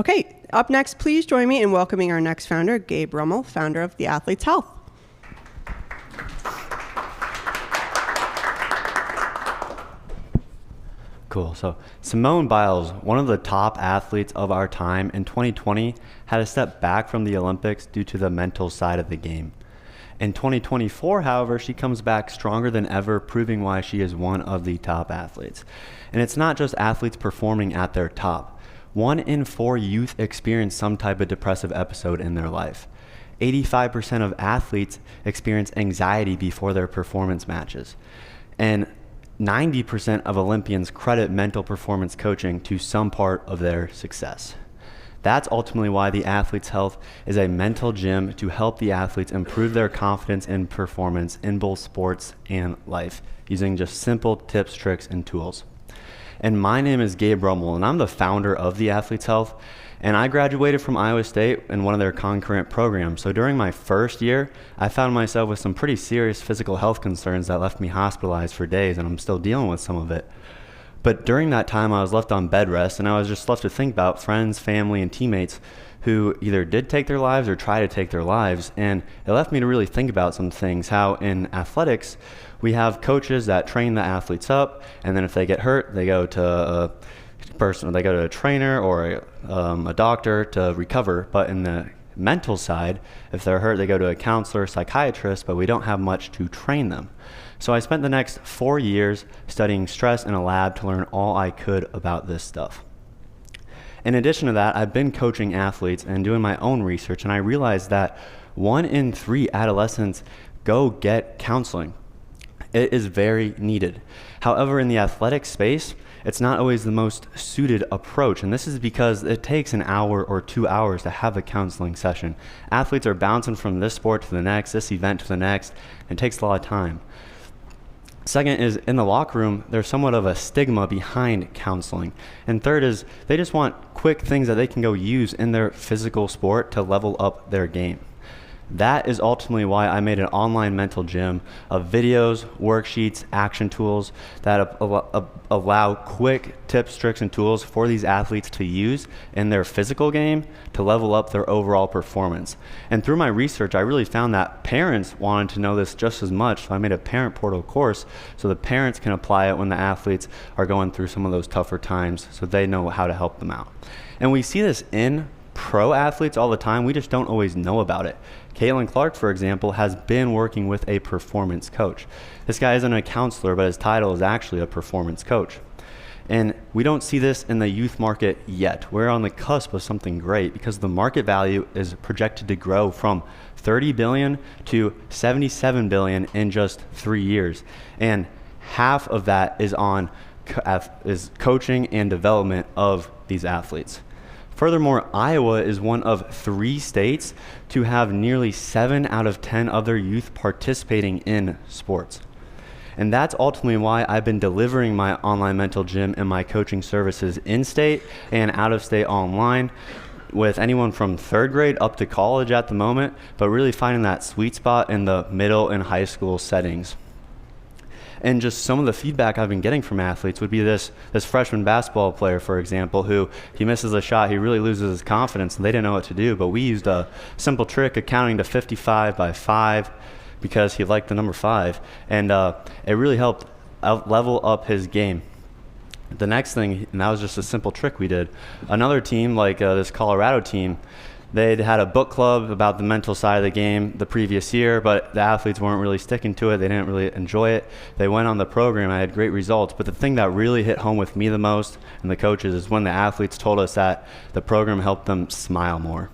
Okay, up next, please join me in welcoming our next founder, Gabe Rummel, founder of The Athlete's Health. Cool. So Simone Biles, one of the top athletes of our time in 2020, had to step back from the Olympics due to the mental side of the game. In 2024, however, she comes back stronger than ever, proving why she is one of the top athletes. And it's not just athletes performing at their top. 1 in 4 youth experience some type of depressive episode in their life. 85% of athletes experience anxiety before their performance matches. And 90% of Olympians credit mental performance coaching to some part of their success. That's ultimately why the Athlete's Health is a mental gym to help the athletes improve their confidence and performance in both sports and life using just simple tips, tricks, and tools. And my name is Gabe Rummel, and I'm the founder of the Athlete's Health. And I graduated from Iowa State in one of their concurrent programs. So during my first year, I found myself with some pretty serious physical health concerns that left me hospitalized for days, and I'm still dealing with some of it. But during that time, I was left on bed rest, and I was just left to think about friends, family, and teammates who either did take their lives or try to take their lives. And it left me to really think about some things, how in athletics, we have coaches that train the athletes up, and then if they get hurt, they go to they go to a trainer or a doctor to recover. But in the mental side, if they're hurt, they go to a counselor, psychiatrist, but we don't have much to train them. So I spent the next 4 years studying stress in a lab to learn all I could about this stuff. In addition to that, I've been coaching athletes and doing my own research, and I realized that 1 in 3 adolescents go get counseling. It is very needed. However, in the athletic space, it's not always the most suited approach, and this is because it takes an hour or 2 hours to have a counseling session. Athletes are bouncing from this sport to the next, this event to the next, and it takes a lot of time. Second is, in the locker room, there's somewhat of a stigma behind counseling. And third is, they just want quick things that they can go use in their physical sport to level up their game. That is ultimately why I made an online mental gym of videos, worksheets, action tools that allow quick tips, tricks, and tools for these athletes to use in their physical game to level up their overall performance. And through my research, I really found that parents wanted to know this just as much, so I made a parent portal course so the parents can apply it when the athletes are going through some of those tougher times so they know how to help them out. And we see this in pro athletes all the time, we just don't always know about it. Caitlin Clark, for example, has been working with a performance coach. This guy isn't a counselor, but his title is actually a performance coach. And we don't see this in the youth market yet. We're on the cusp of something great because the market value is projected to grow from 30 billion to 77 billion in just 3 years. And half of that is on coaching and development of these athletes. Furthermore, Iowa is one of 3 states to have nearly 7 out of 10 other youth participating in sports. And that's ultimately why I've been delivering my online mental gym and my coaching services in-state and out-of-state online with anyone from 3rd grade up to college at the moment, but really finding that sweet spot in the middle and high school settings. And just some of the feedback I've been getting from athletes would be this freshman basketball player, for example, who he misses a shot, he really loses his confidence, and they didn't know what to do. But we used a simple trick of counting to 55 by 5 because he liked the number 5. And it really helped level up his game. The next thing, and that was just a simple trick we did. Another team, like this Colorado team, they'd had a book club about the mental side of the game the previous year, but the athletes weren't really sticking to it. They didn't really enjoy it. They went on the program. I had great results. But the thing that really hit home with me the most and the coaches is when the athletes told us that the program helped them smile more.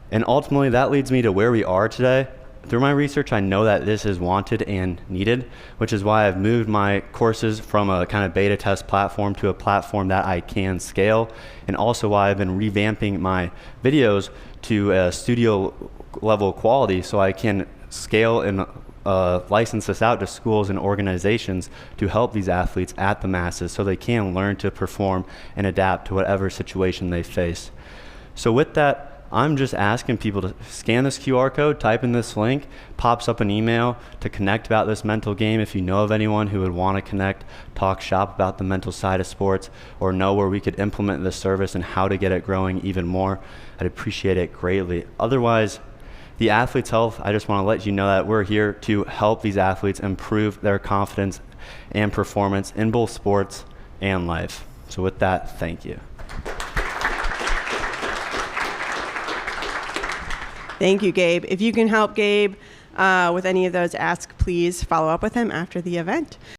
And ultimately, that leads me to where we are today. Through my research, I know that this is wanted and needed, which is why I've moved my courses from a kind of beta test platform to a platform that I can scale, and also why I've been revamping my videos to a studio level quality so I can scale and license this out to schools and organizations to help these athletes at the masses so they can learn to perform and adapt to whatever situation they face. So with that, I'm just asking people to scan this QR code, type in this link, pops up an email to connect about this mental game. If you know of anyone who would want to connect, talk shop about the mental side of sports, or know where we could implement this service and how to get it growing even more, I'd appreciate it greatly. Otherwise, the athlete's health, I just want to let you know that we're here to help these athletes improve their confidence and performance in both sports and life. So with that, thank you. Thank you, Gabe. If you can help Gabe with any of those asks, please follow up with him after the event.